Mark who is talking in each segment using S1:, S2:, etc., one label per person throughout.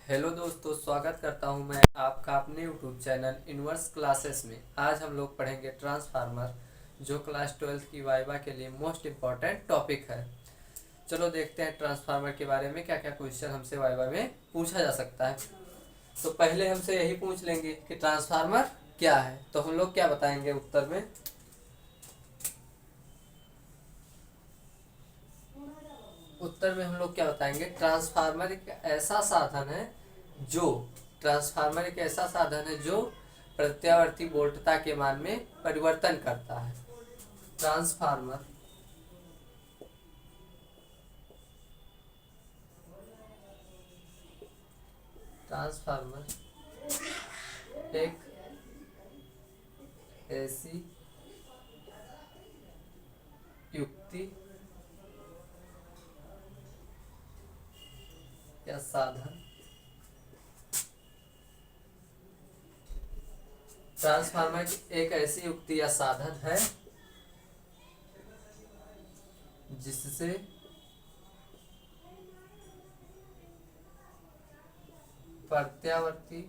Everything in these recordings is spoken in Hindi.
S1: हेलो दोस्तों, स्वागत करता हूं मैं आपका अपने यूट्यूब चैनल इनवर्स क्लासेस में। आज हम लोग पढ़ेंगे ट्रांसफार्मर, जो क्लास 12 की वाइवा के लिए मोस्ट इम्पॉर्टेंट टॉपिक है। चलो देखते हैं ट्रांसफार्मर के बारे में क्या क्या क्वेश्चन हमसे वाइवा में पूछा जा सकता है। तो पहले हमसे यही पूछ लेंगे कि ट्रांसफार्मर क्या है, तो हम लोग क्या बताएंगे उत्तर में। उत्तर में हम लोग क्या बताएंगे, ट्रांसफार्मर एक ऐसा साधन है जो ट्रांसफार्मर एक ऐसा साधन है जो प्रत्यावर्ती वोल्टता के मान में परिवर्तन करता है। ट्रांसफार्मर ट्रांसफार्मर एक ऐसी युक्ति या साधन ट्रांसफार्मर एक ऐसी युक्ति या साधन है जिससे प्रत्यावर्ती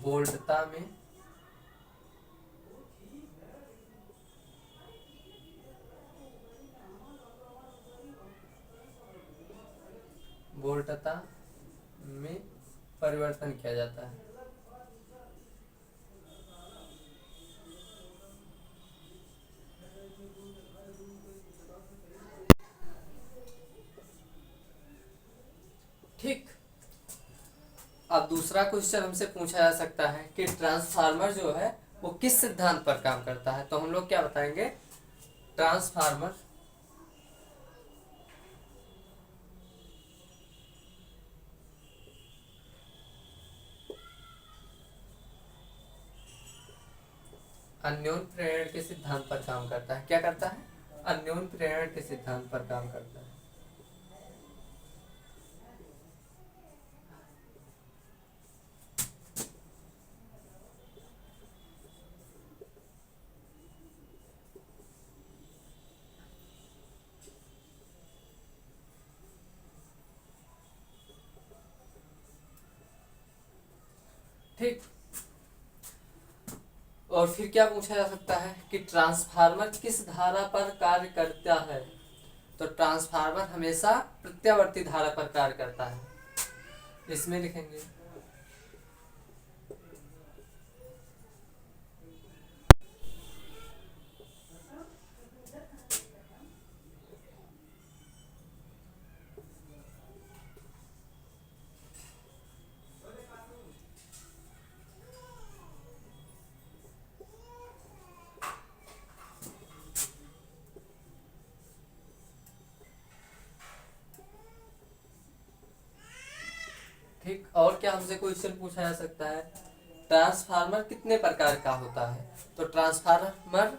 S1: वोल्टता में वोल्टता में परिवर्तन किया जाता है। ठीक। अब दूसरा क्वेश्चन हमसे पूछा जा सकता है कि ट्रांसफार्मर जो है वो किस सिद्धांत पर काम करता है, तो हम लोग क्या बताएंगे, ट्रांसफार्मर अन्योन प्रेरण के सिद्धांत पर काम करता है। क्या करता है? अन्योन प्रेरण के सिद्धांत पर काम करता है। ठीक। और फिर क्या पूछा जा सकता है कि ट्रांसफार्मर किस धारा पर कार्य करता है, तो ट्रांसफार्मर हमेशा प्रत्यावर्ती धारा पर कार्य करता है। इसमें लिखेंगे ठीक। और क्या हमसे क्वेश्चन पूछा जा सकता है, ट्रांसफार्मर कितने प्रकार का होता है, तो ट्रांसफार्मर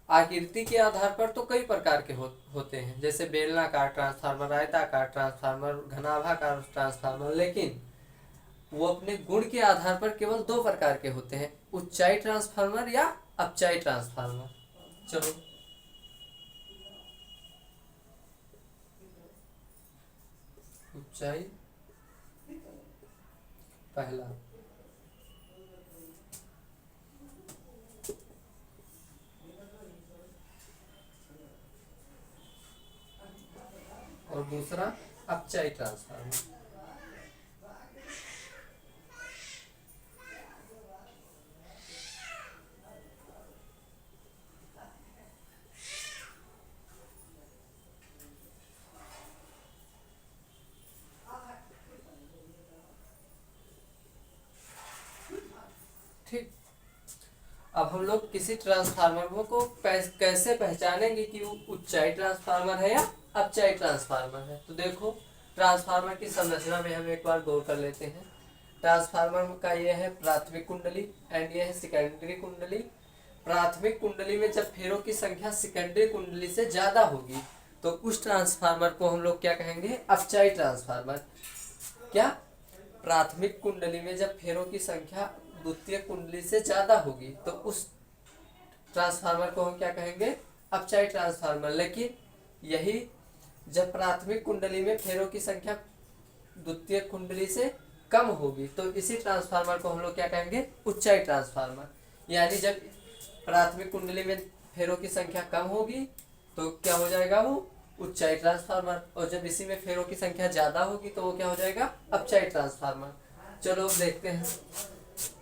S1: आकृति के आधार पर तो कई प्रकार के होते हैं, जैसे बेलनाकार ट्रांसफार्मर, आयताकार ट्रांसफार्मर, घनाभाकार ट्रांसफार्मर, लेकिन वो अपने गुण के आधार पर केवल दो प्रकार के होते हैं, उच्चाई ट्रांसफार्मर या अपचाई ट्रांसफार्मर। चलो ऊंचाई पहला और दूसरा अपचाई ट्रांसफार्मर। ठीक। अब हम लोग किसी ट्रांसफार्मर को कैसे पहचानेंगे कि वो उच्चाई ट्रांसफार्मर है या अपचाई ट्रांसफार्मर है, तो देखो ट्रांसफार्मर की संरचना में हम एक बार गौर कर लेते हैं। ट्रांसफार्मर का ये है प्राथमिक कुंडली एंड ये है सेकेंडरी कुंडली। प्राथमिक कुंडली में जब फेरों की संख्या सेकेंडरी कुंडली से ज्यादा होगी तो उस ट्रांसफार्मर को हम लोग क्या कहेंगे, अपचाई ट्रांसफार्मर। क्या? प्राथमिक कुंडली में जब फेरों की संख्या द्वितीय कुंडली से ज्यादा होगी तो उस ट्रांसफार्मर को हम क्या कहेंगे, अपचाई ट्रांसफार्मर। लेकिन यही जब प्राथमिक कुंडली में फेरों की संख्या द्वितीय कुंडली से कम होगी तो इसी ट्रांसफार्मर को हम लोग क्या कहेंगे, ऊंचाई ट्रांसफार्मर। यानी जब प्राथमिक कुंडली में फेरों की संख्या कम होगी तो क्या हो जाएगा, वो ऊंचाई ट्रांसफार्मर। और जब इसी में फेरों की संख्या ज्यादा होगी तो वो क्या हो जाएगा, अपचाई ट्रांसफार्मर। चलो अब देखते हैं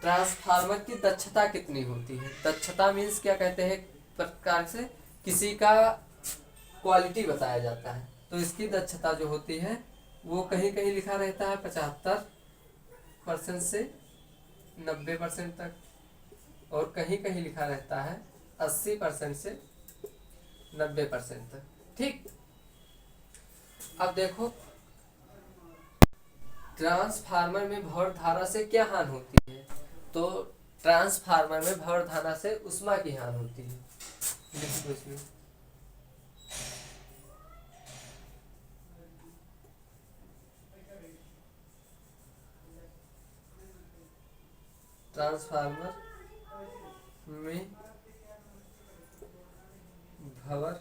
S1: ट्रांसफार्मर की दक्षता कितनी होती है। दक्षता मीन्स क्या कहते हैं, प्रकार से किसी का क्वालिटी बताया जाता है। तो इसकी दक्षता जो होती है वो कहीं कहीं लिखा रहता है 75% से 90% तक, और कहीं कहीं लिखा रहता है 80% से 90% तक। ठीक, अब देखो ट्रांसफार्मर में भंवर धारा से क्या हानि होती है। तो ट्रांसफार्मर में भंवर धारा से उष्मा की हानि होती है। लिख दो इसमें। ट्रांसफार्मर में भंवर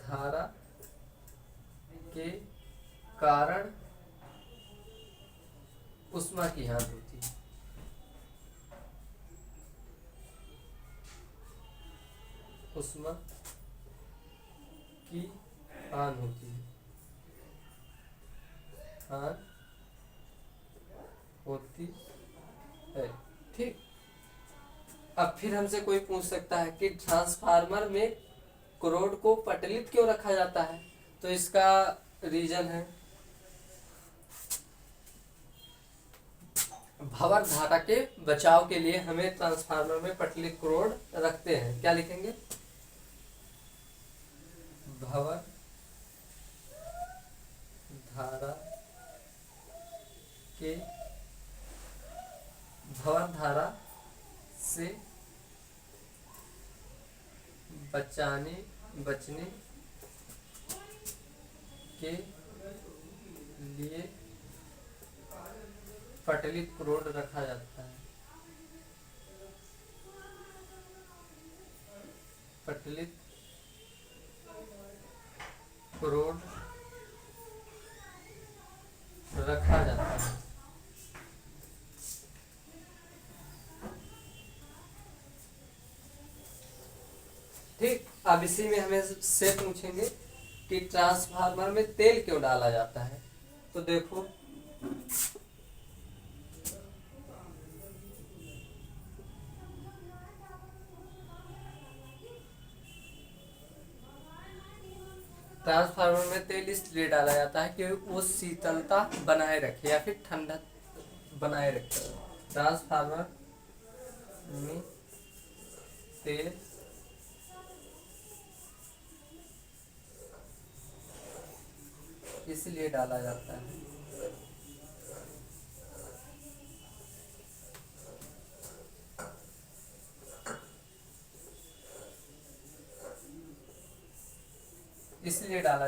S1: धारा के कारण उष्मा की हानि होती है। उष्मा की हानि होती है, हानि होती है। ठीक, अब फिर हमसे कोई पूछ सकता है कि ट्रांसफार्मर में क्रोड को पटलित क्यों रखा जाता है। तो इसका रीजन है भंवर धारा के बचाव के लिए हमें ट्रांसफार्मर में पटलित क्रोड रखते हैं। क्या लिखेंगे, भंवर धारा के भंवर धारा से बचने के लिए पटलित क्रोड रखा जाता है। पटलित क्रोड रखा जाता है। ठीक, अब इसी में हमें से पूछेंगे कि ट्रांसफार्मर में तेल क्यों डाला जाता है। तो देखो ट्रांसफार्मर में तेल इसलिए डाला जाता है कि वो शीतलता बनाए रखे या फिर ठंडक बनाए रखे। ट्रांसफार्मर में तेल इसलिए डाला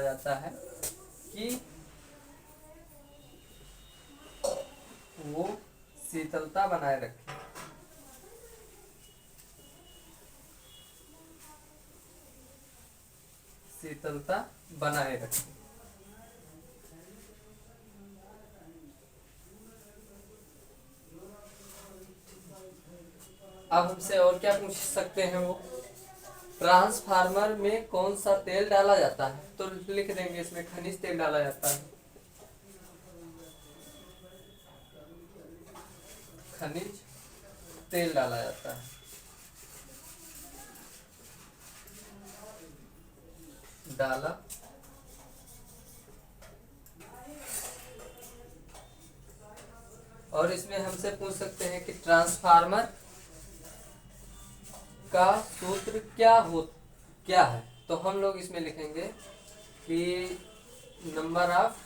S1: जाता है कि वो शीतलता बनाए रखे। शीतलता बनाए रखे। अब हमसे और क्या पूछ सकते हैं वो, ट्रांसफार्मर में कौन सा तेल डाला जाता है। तो लिख देंगे इसमें खनिज तेल डाला जाता है। खनिज तेल डाला जाता है। डाला और इसमें हमसे पूछ सकते हैं कि ट्रांसफार्मर का सूत्र क्या है। तो हम लोग इसमें लिखेंगे कि नंबर ऑफ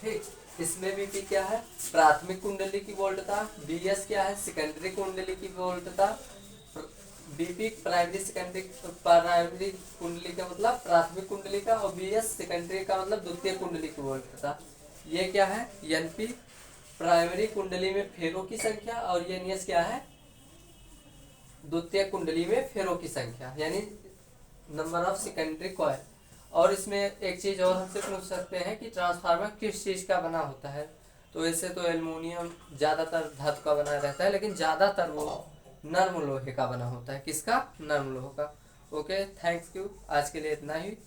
S1: ठीक, इसमें भी क्या है, प्राथमिक कुंडली की वोल्टता, बीएस क्या है, सेकेंडरी कुंडली की वोल्टता, बीपी प्राइमरी कुंडली का मतलब प्राथमिक कुंडली का, और बीएस सेकेंडरी का मतलब द्वितीय कुंडली को बोलता था। ये क्या है, एनपी प्राइमरी कुंडली में फेरों की संख्या, और ये एनएस क्या है, द्वितीय कुंडली में फेरों की संख्या, यानी नंबर ऑफ सेकेंडरी कॉइल। और इसमें एक चीज और हमसे पूछ सकते हैं कि ट्रांसफार्मर किस चीज का बना होता है। तो वैसे तो एल्युमिनियम ज्यादातर धातु का बना रहता है, लेकिन ज्यादातर वो नर्म लोहे का बना होता है। किसका, नर्म लोहे का। ओके, थैंक्स यू, आज के लिए इतना ही।